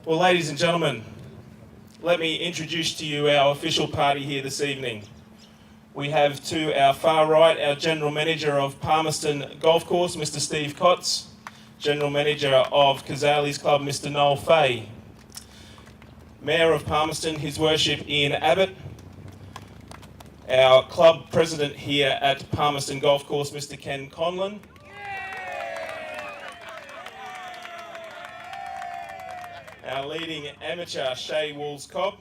Well, ladies and gentlemen, let me introduce to you our official party here this evening. We have to our far right our General Manager of Palmerston Golf Course, Mr. Steve Kotz, General Manager of Kazali's Club, Mr. Noel Fay, Mayor of Palmerston, His Worship Ian Abbott, our club president here at Palmerston Golf Course, Mr. Ken Conlon, our leading amateur, Shay Walls-Cobb,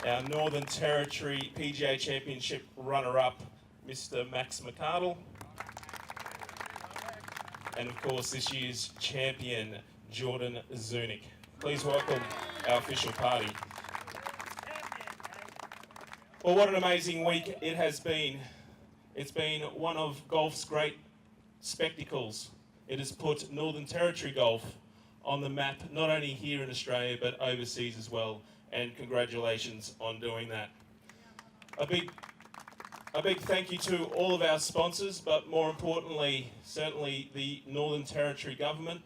our Northern Territory PGA Championship runner-up, Mr. Max McArdle, and of course this year's champion, Jordan Zunick. Please welcome our official party. Well, what an amazing week it has been. It's been one of golf's great spectacles. It has put Northern Territory golf on the map, not only here in Australia, but overseas as well. And congratulations on doing that. A big thank you to all of our sponsors, but more importantly, certainly the Northern Territory government.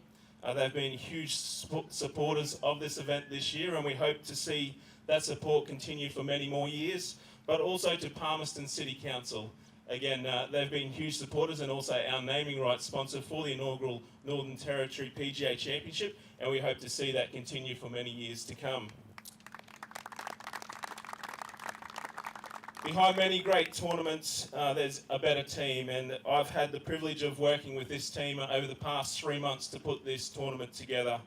They've been huge supporters of this event this year, and we hope to see that support continue for many more years. But also to Palmerston City Council. Again, they've been huge supporters and also our naming rights sponsor for the inaugural Northern Territory PGA Championship, and we hope to see that continue for many years to come. Behind many great tournaments, there's a better team, and I've had the privilege of working with this team over the past 3 months to put this tournament together.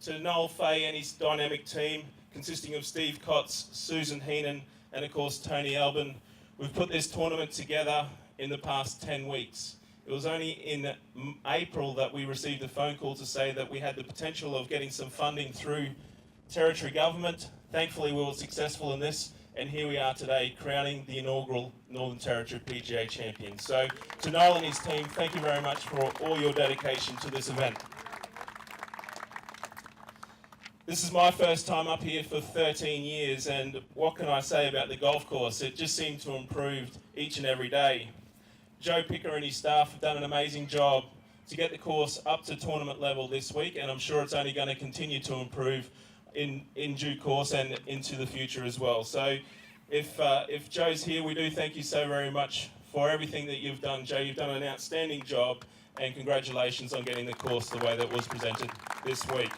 To Noel Fay and his dynamic team, consisting of Steve Kotz, Susan Heenan, and of course Tony Albin, we've put this tournament together in the past 10 weeks. It was only in April that we received a phone call to say that we had the potential of getting some funding through Territory Government. Thankfully we were successful in this, and here we are today crowning the inaugural Northern Territory PGA Champion. So to Noel and his team, thank you very much for all your dedication to this event. This is my first time up here for 13 years, and what can I say about the golf course? It just seemed to improve each and every day. Joe Picker and his staff have done an amazing job to get the course up to tournament level this week, and I'm sure it's only going to continue to improve in due course and into the future as well. So if Joe's here, we do thank you so very much for everything that you've done. Joe, you've done an outstanding job, and congratulations on getting the course the way that was presented this week.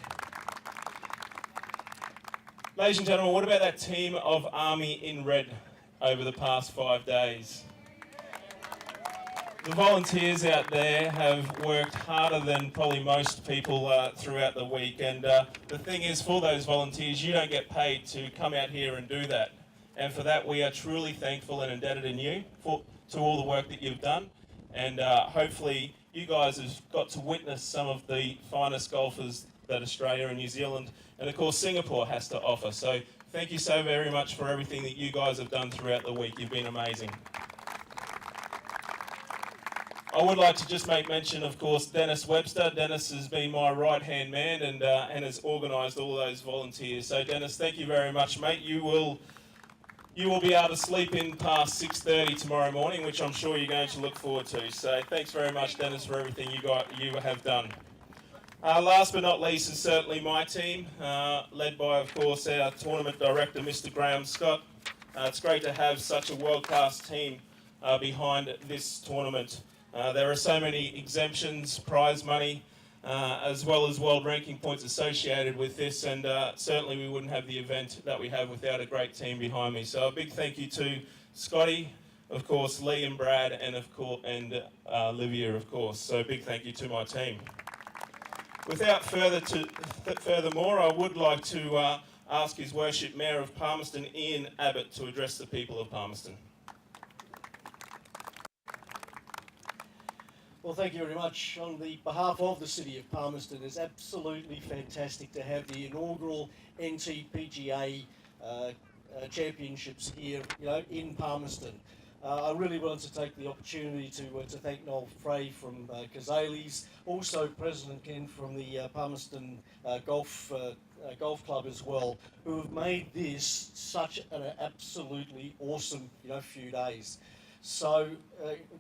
Ladies and gentlemen, what about that team of Army in red over the past 5 days? The volunteers out there have worked harder than probably most people throughout the week, and the thing is, for those volunteers, you don't get paid to come out here and do that. And for that, we are truly thankful and indebted in you to all the work that you've done, and hopefully you guys have got to witness some of the finest golfers that Australia and New Zealand and of course Singapore has to offer. So thank you so very much for everything that you guys have done throughout the week. You've been amazing. I would like to just make mention, of course, Dennis Webster. Dennis has been my right-hand man and has organised all those volunteers. So Dennis, thank you very much, mate. You will be able to sleep in past 6:30 tomorrow morning, which I'm sure you're going to look forward to. So thanks very much, Dennis, for everything you have done. Last but not least is certainly my team, led by, of course, our tournament director, Mr. Graham Scott. It's great to have such a world-class team behind this tournament. There are so many exemptions, prize money, as well as world ranking points associated with this, and certainly we wouldn't have the event that we have without a great team behind me. So a big thank you to Scotty, of course, Lee and Brad, and Livia, of course. So a big thank you to my team. Without furthermore, I would like to ask His Worship Mayor of Palmerston, Ian Abbott, to address the people of Palmerston. Well, thank you very much. On the behalf of the City of Palmerston, it's absolutely fantastic to have the inaugural Nt Pga Championships here, in Palmerston. I really wanted to take the opportunity to thank Noel Fay from Kazali's, also President Ken from the Palmerston Golf Club as well, who have made this such an absolutely awesome few days. So,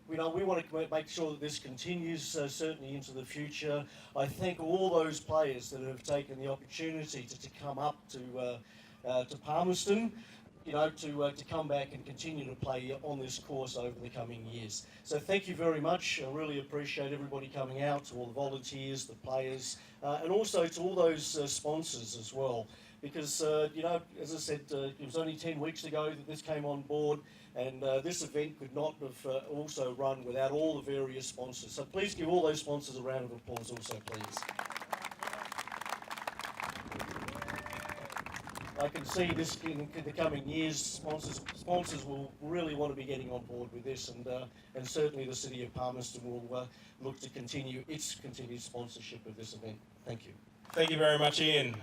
we want to make sure that this continues, certainly into the future. I thank all those players that have taken the opportunity to come up to Palmerston, to come back and continue to play on this course over the coming years. So thank you very much. I really appreciate everybody coming out, to all the volunteers, the players, and also to all those sponsors as well. Because, as I said, it was only 10 weeks ago that this came on board, and this event could not have also run without all the various sponsors. So please give all those sponsors a round of applause also, please. I can see this in the coming years, sponsors will really want to be getting on board with this, and certainly the City of Palmerston will look to continue its continued sponsorship of this event. Thank you. Thank you very much, Ian.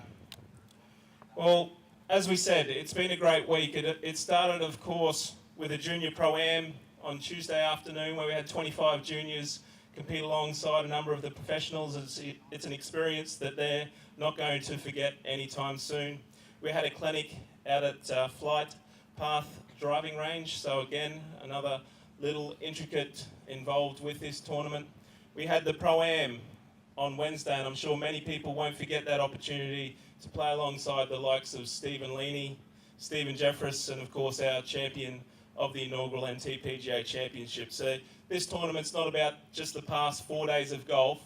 Well, as we said, it's been a great week. It started, of course, with a junior pro-am on Tuesday afternoon, where we had 25 juniors compete alongside a number of the professionals. It's an experience that they're not going to forget anytime soon. We had a clinic out at Flight Path driving range, so again, another little intricate involved with this tournament. We had the pro-am on Wednesday, and I'm sure many people won't forget that opportunity to play alongside the likes of Stephen Leaney, Stephen Jeffress, and of course our champion of the inaugural Nt Pga Championship. So this tournament's not about just the past 4 days of golf,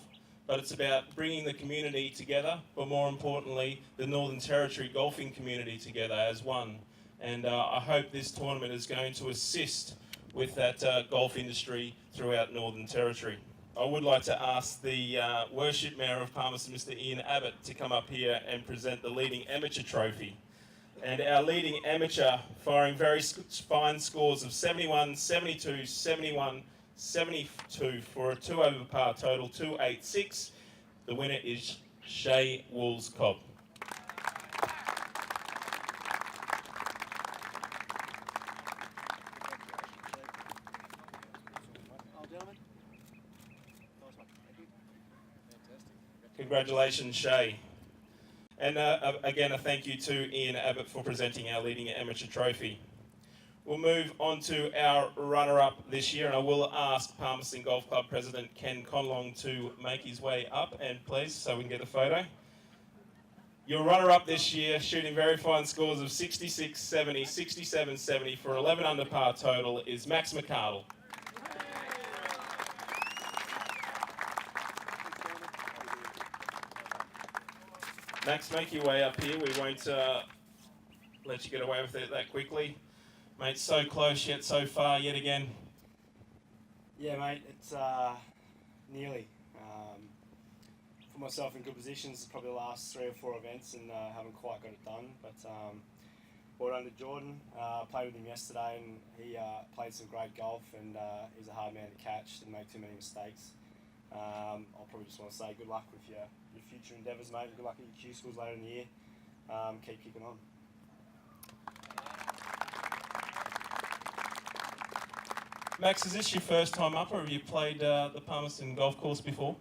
but it's about bringing the community together, but more importantly, the Northern Territory golfing community together as one. And I hope this tournament is going to assist with that golf industry throughout Northern Territory. I would like to ask the Worship Mayor of Palmerston, Mr. Ian Abbott, to come up here and present the Leading Amateur Trophy. And our leading amateur, firing very fine scores of 71, 72, 71, 72 for a 2 over par total, 286. The winner is Shay Woolscobb. Congratulations, Shay. And again, a thank you to Ian Abbott for presenting our Leading Amateur Trophy. We'll move on to our runner-up this year, and I will ask Palmerston Golf Club President Ken Conlong to make his way up, and please, so we can get a photo. Your runner-up this year, shooting very fine scores of 66, 70, 67, 70 for 11 under par total, is Max McArdle. Max, make your way up here. We won't let you get away with it that quickly. Mate, so close yet so far yet again. Yeah, mate, it's nearly. Put myself in good positions probably the last 3 or 4 events and haven't quite got it done. But well done to Jordan. Played with him yesterday and he played some great golf and he's a hard man to catch, didn't make too many mistakes. I'll probably just want to say good luck with your future endeavours, mate, and good luck at your Q schools later in the year. Keep kicking on. Max, is this your first time up, or have you played the Palmerston golf course before?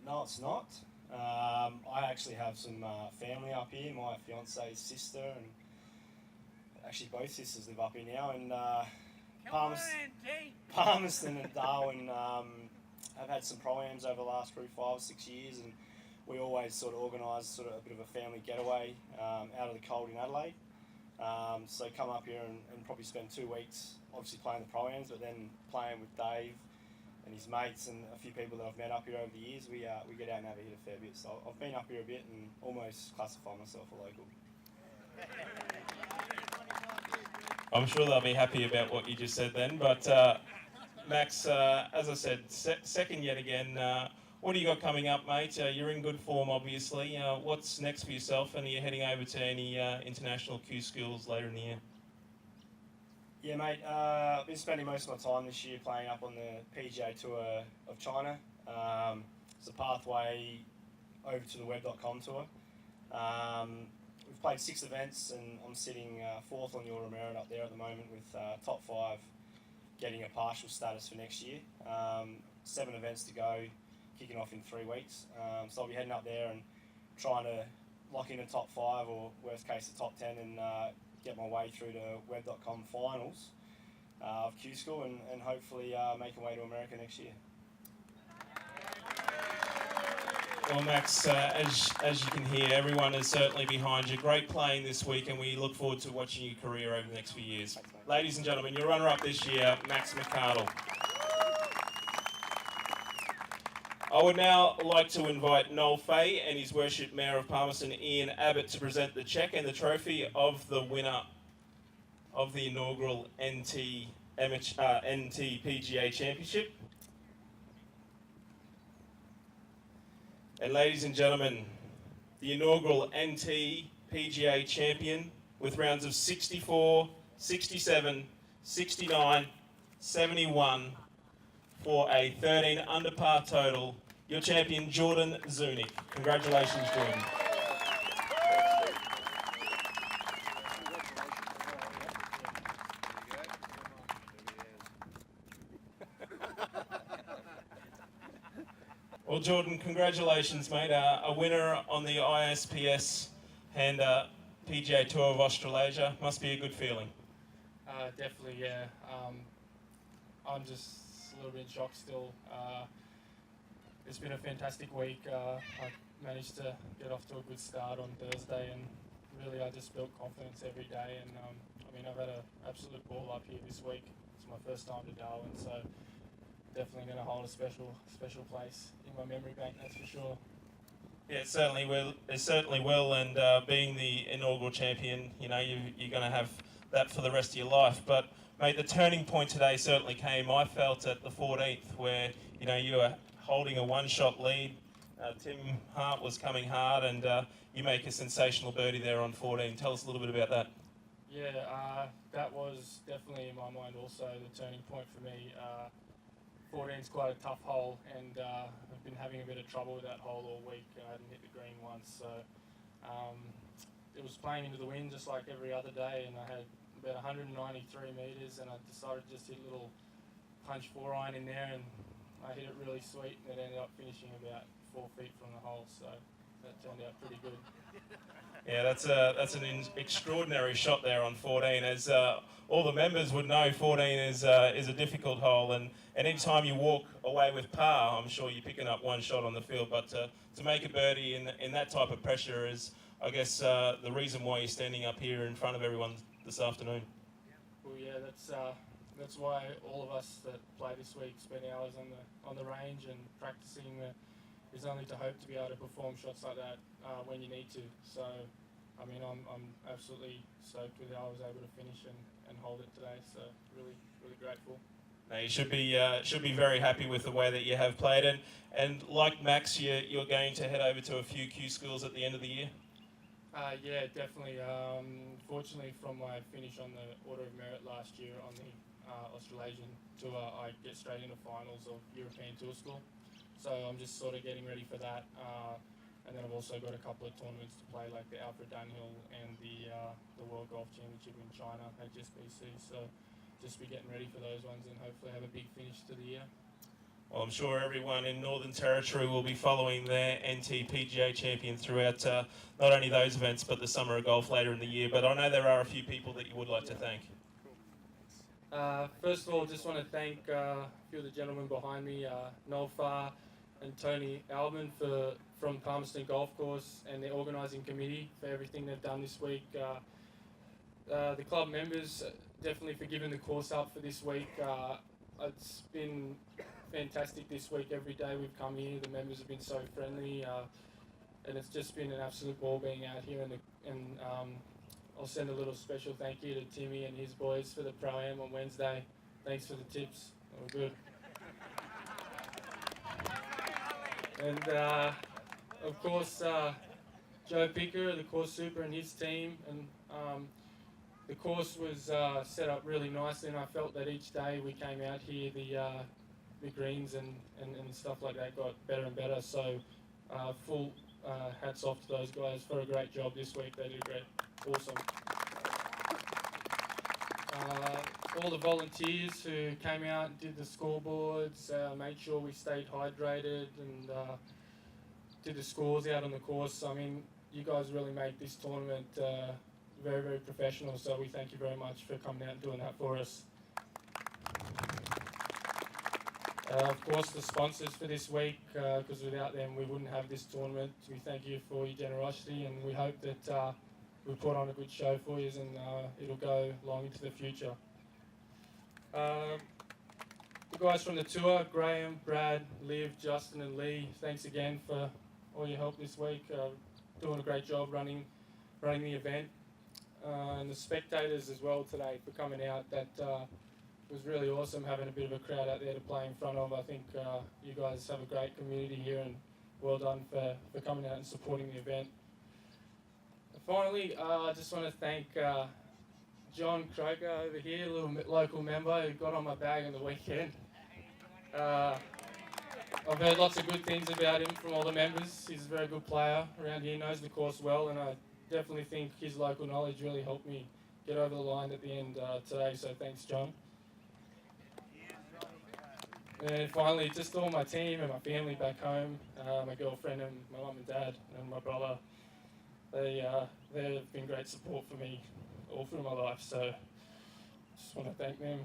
No, it's not. I actually have some family up here. My fiance's sister and actually both sisters live up here now. And Palmerston and Darwin have had some pro-ams over the last 5 or 6 years, and we always sort of organise sort of a bit of a family getaway out of the cold in Adelaide. So come up here and probably spend 2 weeks obviously playing the pro-ams, but then playing with Dave and his mates and a few people that I've met up here over the years. We get out and have a hit a fair bit. So I've been up here a bit and almost classify myself a local. I'm sure they'll be happy about what you just said then. But Max, as I said, second yet again. What do you got coming up, mate? You're in good form, obviously. What's next for yourself, and are you heading over to any international Q schools later in the year? Yeah, mate. I've been spending most of my time this year playing up on the PGA Tour of China. It's a pathway over to the web.com tour. We've played 6 events, and I'm sitting 4th on your merit up there at the moment with top 5 getting a partial status for next year. 7 events to go, kicking off in 3 weeks. So I'll be heading up there and trying to lock in a top 5 or worst case a top 10 and get my way through to web.com finals. of Q School and hopefully make a way to America next year. Well, Max, as you can hear, everyone is certainly behind you. Great playing this week, and we look forward to watching your career over the next few years. Thanks, mate. Ladies and gentlemen, your runner-up this year, Max McArdle. I would now like to invite Noel Fay and His Worship Mayor of Palmerston, Ian Abbott, to present the cheque and the trophy of the winner of the inaugural Nt Pga Championship. And ladies and gentlemen, the inaugural Nt Pga champion with rounds of 64, 67, 69, 71 for a 13 under par total. Your champion, Jordan Zunic. Congratulations, Jordan. Well, Jordan, congratulations, mate. A winner on the ISPS and PGA Tour of Australasia. Must be a good feeling. Definitely, yeah. I'm just a little bit in shock still. It's been a fantastic week. I managed to get off to a good start on Thursday, and really I just built confidence every day. And I mean, I've had an absolute ball up here this week. It's my first time to Darwin, so definitely going to hold a special place in my memory bank, that's for sure. Yeah, it certainly will. It certainly will. And being the inaugural champion, you know, you're going to have that for the rest of your life. But mate, the turning point today certainly came. I felt at the 14th, where you know you were holding a one-shot lead. Tim Hart was coming hard, and you make a sensational birdie there on 14. Tell us a little bit about that. Yeah, that was definitely in my mind also the turning point for me. 14 is quite a tough hole, and I've been having a bit of trouble with that hole all week. I hadn't hit the green once, so it was playing into the wind just like every other day, and I had about 193 metres, and I decided to just hit a little punch 4-iron in there, and I hit it really sweet, and it ended up finishing about 4 feet from the hole, so that turned out pretty good. Yeah, that's an extraordinary shot there on 14. As all the members would know, 14 is a difficult hole, and any time you walk away with par, I'm sure you're picking up one shot on the field. But to make a birdie in that type of pressure is, I guess, the reason why you're standing up here in front of everyone this afternoon. Well, yeah, that's why all of us that play this week spend hours on the range and practicing. Is only to hope to be able to perform shots like that when you need to. So, I mean, I'm absolutely stoked with how I was able to finish and hold it today. So, really grateful. Now, you should be very happy with the way that you have played, and like Max, you're going to head over to a few Q schools at the end of the year. Yeah, definitely. Fortunately, from my finish on the Order of Merit last year on the Australasian Tour, I get straight into finals of European Tour School. So I'm just sort of getting ready for that, and then I've also got a couple of tournaments to play, like the Alfred Dunhill and the World Golf Championship in China, HSBC. So just be getting ready for those ones and hopefully have a big finish to the year. Well, I'm sure everyone in Northern Territory will be following their Nt Pga champion throughout not only those events but the Summer of Golf later in the year. But I know there are a few people that you would like to thank. First of all, just want to thank a few of the gentlemen behind me, Noel Farr and Tony Alban from Palmerston Golf Course and the organising committee for everything they've done this week. The club members definitely for giving the course up for this week. It's been fantastic this week. Every day we've come here, the members have been so friendly, and it's just been an absolute ball being out here. And I'll send a little special thank you to Timmy and his boys for the Pro-Am on Wednesday. Thanks for the tips. They were good. And of course, Joe Picker, the course super, and his team. And the course was set up really nicely, and I felt that each day we came out here, the greens and stuff like that got better and better. So full hats off to those guys for a great job this week. They did great. Awesome. All the volunteers who came out and did the scoreboards, made sure we stayed hydrated, and did the scores out on the course. I mean, you guys really made this tournament very professional, so we thank you very much for coming out and doing that for us. Of course, the sponsors for this week, because without them we wouldn't have this tournament. We thank you for your generosity, and we hope that we put on a good show for you, and it'll go long into the future. The guys from the tour, Graham, Brad, Liv, Justin and Lee, thanks again for all your help this week. Doing a great job running the event. And the spectators as well today for coming out. That was really awesome, having a bit of a crowd out there to play in front of. I think you guys have a great community here, and well done for coming out and supporting the event. And finally, I just want to thank John Croker over here, a little local member who got on my bag on the weekend. I've heard lots of good things about him from all the members. He's a very good player around here, knows the course well, and I definitely think his local knowledge really helped me get over the line at the end today, so thanks, John. And finally, just all my team and my family back home, my girlfriend and my mum and dad and my brother. They've been great support for me all through my life, so just want to thank them.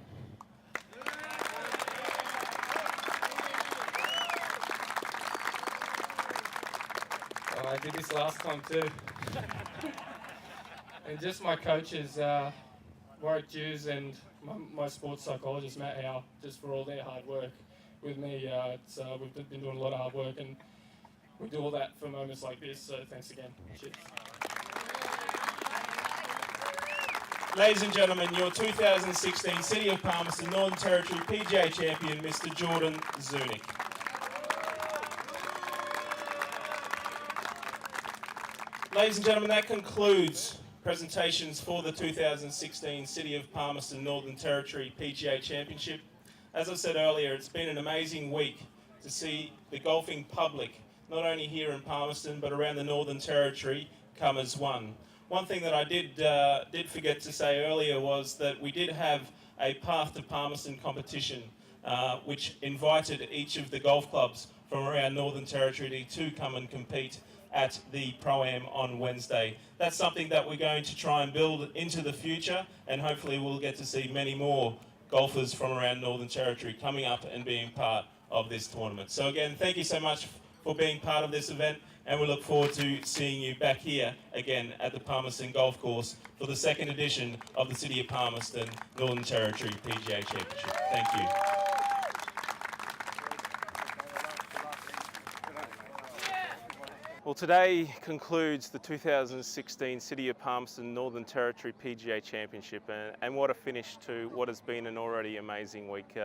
I did this last time too. And just my coaches, Warwick Dews and my sports psychologist, Matt Howe, just for all their hard work with me. We've been doing a lot of hard work, and we do all that for moments like this, so thanks again. Cheers. Ladies and gentlemen, your 2016 City of Palmerston Northern Territory PGA Champion, Mr. Jordan Zunic. Ladies and gentlemen, that concludes presentations for the 2016 City of Palmerston Northern Territory PGA Championship. As I said earlier, it's been an amazing week to see the golfing public, not only here in Palmerston, but around the Northern Territory, come as one. One thing that I did forget to say earlier was that we did have a Path to Palmerston competition, which invited each of the golf clubs from around Northern Territory to come and compete at the Pro-Am on Wednesday. That's something that we're going to try and build into the future, and hopefully we'll get to see many more golfers from around Northern Territory coming up and being part of this tournament. So again, thank you so much for being part of this event, and we look forward to seeing you back here again at the Palmerston Golf Course for the second edition of the City of Palmerston Northern Territory PGA Championship. Thank you. Well, today concludes the 2016 City of Palmerston Northern Territory PGA Championship, and what a finish to what has been an already amazing week.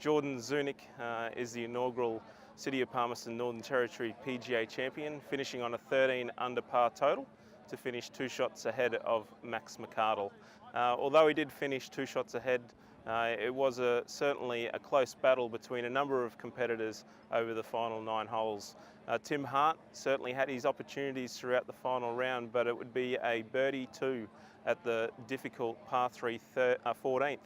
Jordan Zunic is the inaugural City of Palmerston Northern Territory PGA Champion, finishing on a 13 under par total to finish 2 shots ahead of Max McArdle. Although he did finish 2 shots ahead, it was certainly a close battle between a number of competitors over the final 9 holes. Tim Hart certainly had his opportunities throughout the final round, but it would be a birdie 2 at the difficult par 3 14th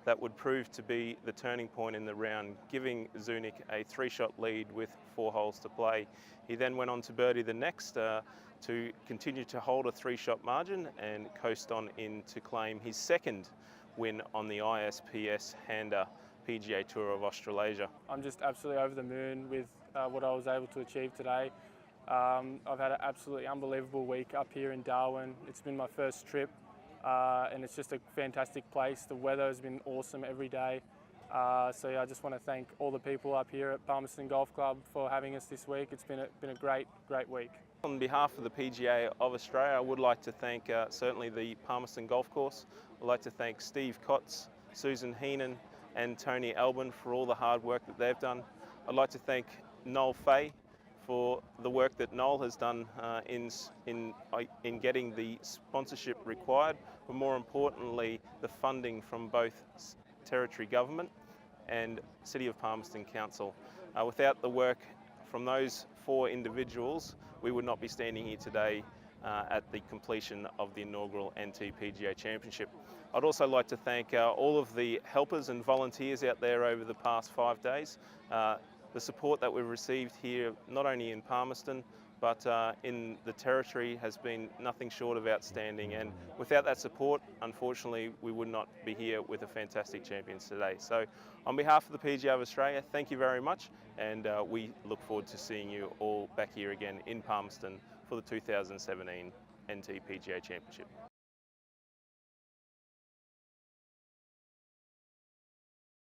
that would prove to be the turning point in the round, giving Zunic a 3-shot lead with 4 holes to play. He then went on to birdie the next to continue to hold a 3-shot margin and coast on in to claim his second win on the ISPS Hander PGA Tour of Australasia. I'm just absolutely over the moon with what I was able to achieve today. I've had an absolutely unbelievable week up here in Darwin. It's been my first trip, and it's just a fantastic place. The weather has been awesome every day. So yeah, I just want to thank all the people up here at Palmerston Golf Club for having us this week. It's been a great week. On behalf of the PGA of Australia, I would like to thank certainly the Palmerston Golf Course. I'd like to thank Steve Kotz, Susan Heenan and Tony Albin for all the hard work that they've done. I'd like to thank Noel Fay for the work that Noel has done in getting the sponsorship required, but more importantly, the funding from both Territory Government and City of Palmerston Council. Without the work from those 4 individuals, we would not be standing here today at the completion of the inaugural Nt Pga Championship. I'd also like to thank all of the helpers and volunteers out there over the past 5 days. The support that we've received here, not only in Palmerston, but in the territory has been nothing short of outstanding, and without that support, unfortunately, we would not be here with a fantastic champions today. So on behalf of the PGA of Australia, thank you very much, and we look forward to seeing you all back here again in Palmerston for the 2017 Nt Pga Championship.